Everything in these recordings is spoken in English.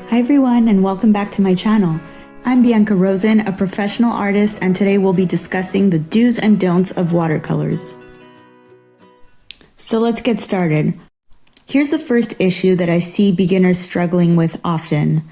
Hi everyone, and welcome back to my channel. I'm Bianca Rosen, a professional artist, and today we'll be discussing the do's and don'ts of watercolors. So let's get started. Here's the first issue that I see beginners struggling with often.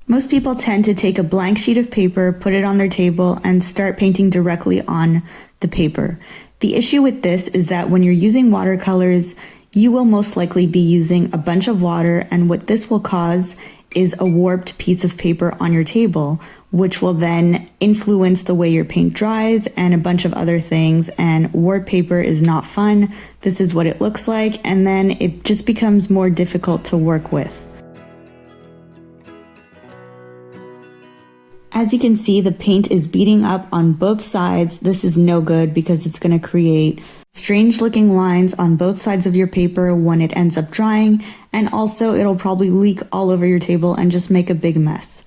Most people tend to take a blank sheet of paper, put it on their table, and start painting directly on the paper. The issue with this is that when you're using watercolors, you will most likely be using a bunch of water, and what this will cause is a warped piece of paper on your table, which will then influence the way your paint dries and a bunch of other things. And warped paper is not fun. This is what it looks like, and then it just becomes more difficult to work with. As you can see, the paint is beating up on both sides. This is no good because it's going to create strange looking lines on both sides of your paper when it ends up drying, and also it'll probably leak all over your table and just make a big mess.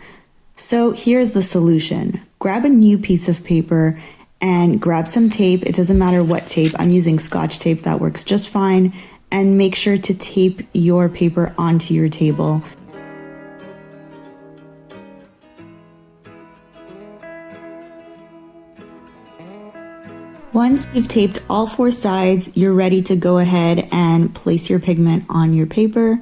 So here's the solution. Grab a new piece of paper and grab some tape. It doesn't matter what tape. I'm using Scotch tape, that works just fine. And make sure to tape your paper onto your table. Once you've taped all four sides, you're ready to go ahead and place your pigment on your paper.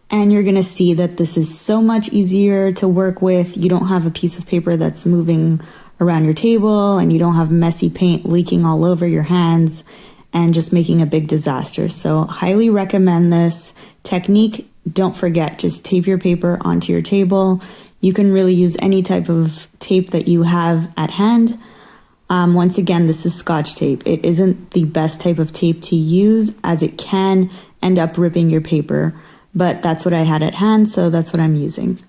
And you're gonna see that this is so much easier to work with. You don't have a piece of paper that's moving around your table, and you don't have messy paint leaking all over your hands and just making a big disaster. So highly recommend this technique. Don't forget, just tape your paper onto your table. You can really use any type of tape that you have at hand. Once again, this is Scotch tape. It isn't the best type of tape to use as it can end up ripping your paper, but that's what I had at hand, so that's what I'm using.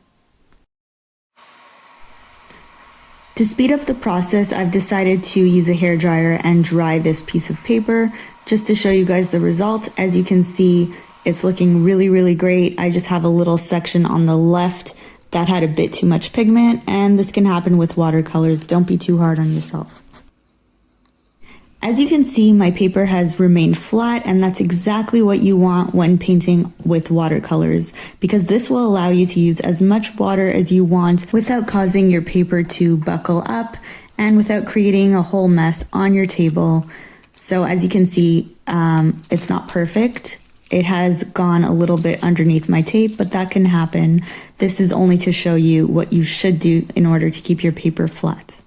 To speed up the process, I've decided to use a hairdryer and dry this piece of paper just to show you guys the result. As you can see, it's looking really great. I just have a little section on the left that had a bit too much pigment, and this can happen with watercolors. Don't be too hard on yourself. As you can see, my paper has remained flat, and that's exactly what you want when painting with watercolors, because this will allow you to use as much water as you want without causing your paper to buckle up and without creating a whole mess on your table. So as you can see, it's not perfect. It has gone a little bit underneath my tape, but that can happen. This is only to show you what you should do in order to keep your paper flat.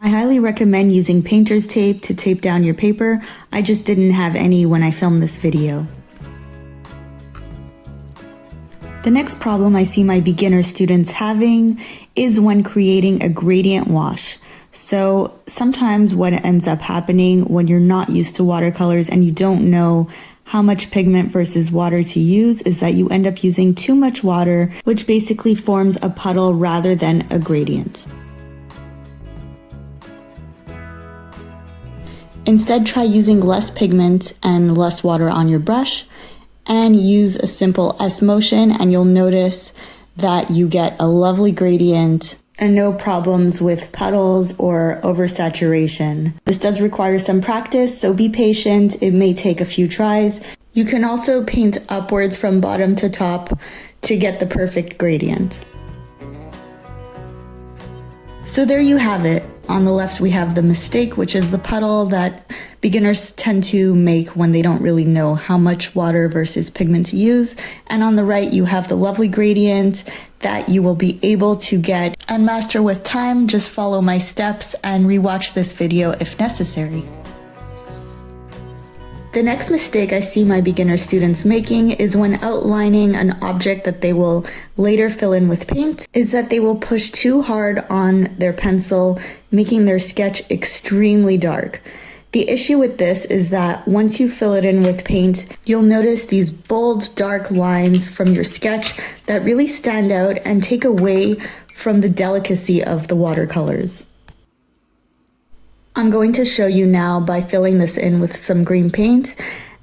I highly recommend using painter's tape to tape down your paper. I just didn't have any when I filmed this video. The next problem I see my beginner students having is when creating a gradient wash. So sometimes what ends up happening when you're not used to watercolors and you don't know how much pigment versus water to use is that you end up using too much water, which basically forms a puddle rather than a gradient. Instead, try using less pigment and less water on your brush and use a simple S motion, and you'll notice that you get a lovely gradient and no problems with puddles or oversaturation. This does require some practice, so be patient. It may take a few tries. You can also paint upwards from bottom to top to get the perfect gradient. So there you have it. On the left, we have the mistake, which is the puddle that beginners tend to make when they don't really know how much water versus pigment to use. And on the right, you have the lovely gradient that you will be able to get and master with time. Just follow my steps and rewatch this video if necessary. The next mistake I see my beginner students making is when outlining an object that they will later fill in with paint, is that they will push too hard on their pencil, making their sketch extremely dark. The issue with this is that once you fill it in with paint, you'll notice these bold, dark lines from your sketch that really stand out and take away from the delicacy of the watercolors. I'm going to show you now by filling this in with some green paint,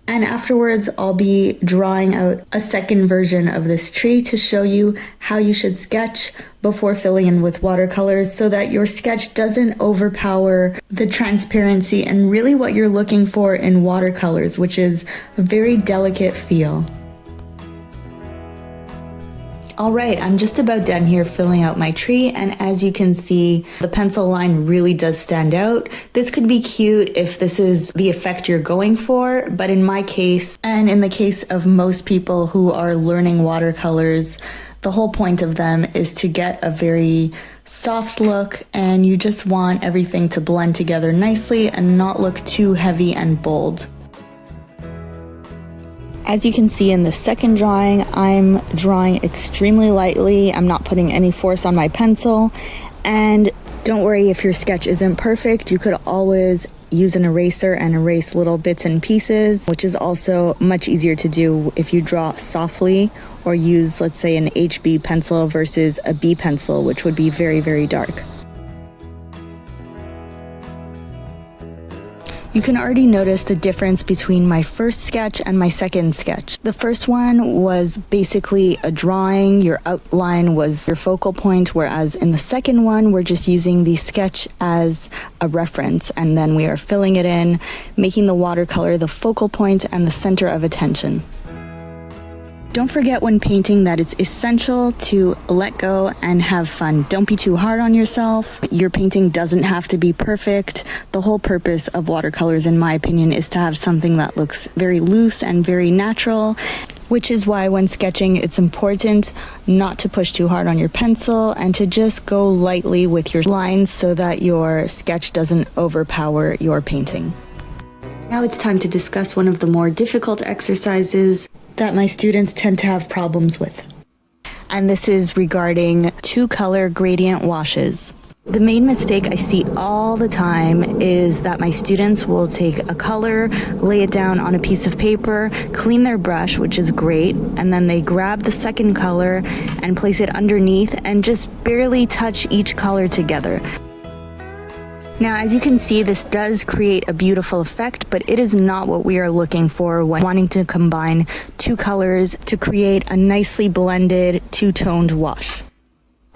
and afterwards I'll be drawing out a second version of this tree to show you how you should sketch before filling in with watercolors so that your sketch doesn't overpower the transparency and really what you're looking for in watercolors, which is a very delicate feel. Alright, I'm just about done here filling out my tree, and as you can see, the pencil line really does stand out. This could be cute if this is the effect you're going for, but in my case, and in the case of most people who are learning watercolors, the whole point of them is to get a very soft look, and you just want everything to blend together nicely and not look too heavy and bold. As you can see in the second drawing, I'm drawing extremely lightly. I'm not putting any force on my pencil. And don't worry if your sketch isn't perfect. You could always use an eraser and erase little bits and pieces, which is also much easier to do if you draw softly or use, let's say, an HB pencil versus a B pencil, which would be very, very dark. You can already notice the difference between my first sketch and my second sketch. The first one was basically a drawing, your outline was your focal point, whereas in the second one, we're just using the sketch as a reference, and then we are filling it in, making the watercolor the focal point and the center of attention. Don't forget when painting that it's essential to let go and have fun. Don't be too hard on yourself. Your painting doesn't have to be perfect. The whole purpose of watercolors, in my opinion, is to have something that looks very loose and very natural, which is why when sketching, it's important not to push too hard on your pencil and to just go lightly with your lines so that your sketch doesn't overpower your painting. Now it's time to discuss one of the more difficult exercises that my students tend to have problems with. And this is regarding two-color gradient washes. The main mistake I see all the time is that my students will take a color, lay it down on a piece of paper, clean their brush, which is great, and then they grab the second color and place it underneath and just barely touch each color together. Now, as you can see, this does create a beautiful effect, but it is not what we are looking for when wanting to combine two colors to create a nicely blended two-toned wash.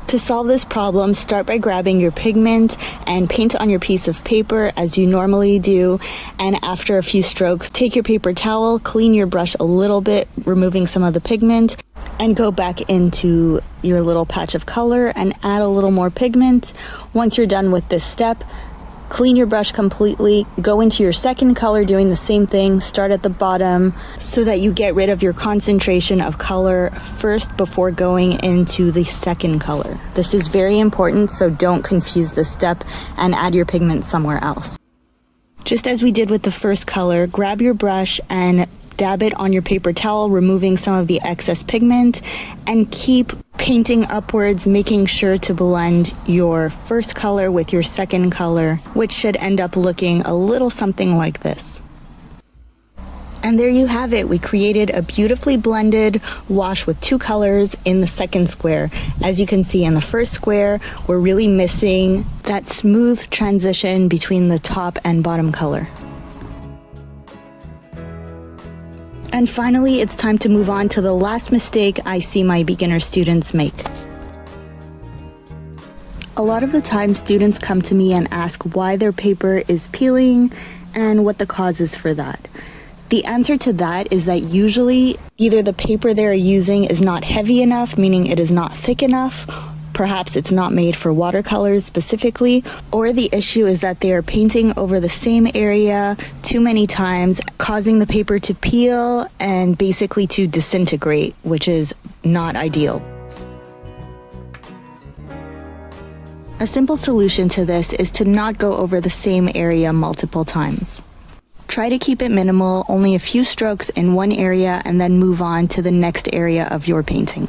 To solve this problem, start by grabbing your pigment and paint on your piece of paper as you normally do, and after a few strokes, take your paper towel, clean your brush a little bit, removing some of the pigment, and go back into your little patch of color and add a little more pigment. Once you're done with this step, clean your brush completely, go into your second color doing the same thing, start at the bottom so that you get rid of your concentration of color first before going into the second color. This is very important, so don't confuse this step and add your pigment somewhere else. Just as we did with the first color, grab your brush and dab it on your paper towel, removing some of the excess pigment, and keep painting upwards, making sure to blend your first color with your second color, which should end up looking a little something like this. And there you have it. We created a beautifully blended wash with two colors in the second square. As you can see in the first square, we're really missing that smooth transition between the top and bottom color. And finally, it's time to move on to the last mistake I see my beginner students make. A lot of the time, students come to me and ask why their paper is peeling and what the cause is for that. The answer to that is that usually either the paper they're using is not heavy enough, meaning it is not thick enough, perhaps it's not made for watercolors specifically, or the issue is that they are painting over the same area too many times, causing the paper to peel and basically to disintegrate, which is not ideal. A simple solution to this is to not go over the same area multiple times. Try to keep it minimal, only a few strokes in one area, and then move on to the next area of your painting.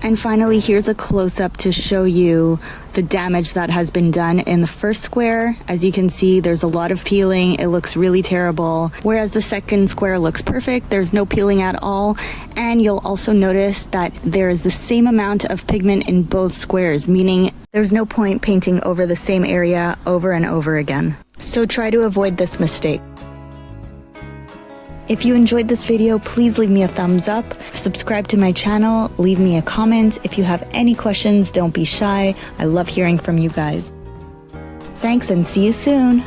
And finally, here's a close-up to show you the damage that has been done in the first square. As you can see, there's a lot of peeling. It looks really terrible. Whereas the second square looks perfect. There's no peeling at all. And you'll also notice that there is the same amount of pigment in both squares, meaning there's no point painting over the same area over and over again. So try to avoid this mistake. If you enjoyed this video, please leave me a thumbs up, subscribe to my channel, leave me a comment. If you have any questions, don't be shy. I love hearing from you guys. Thanks and see you soon.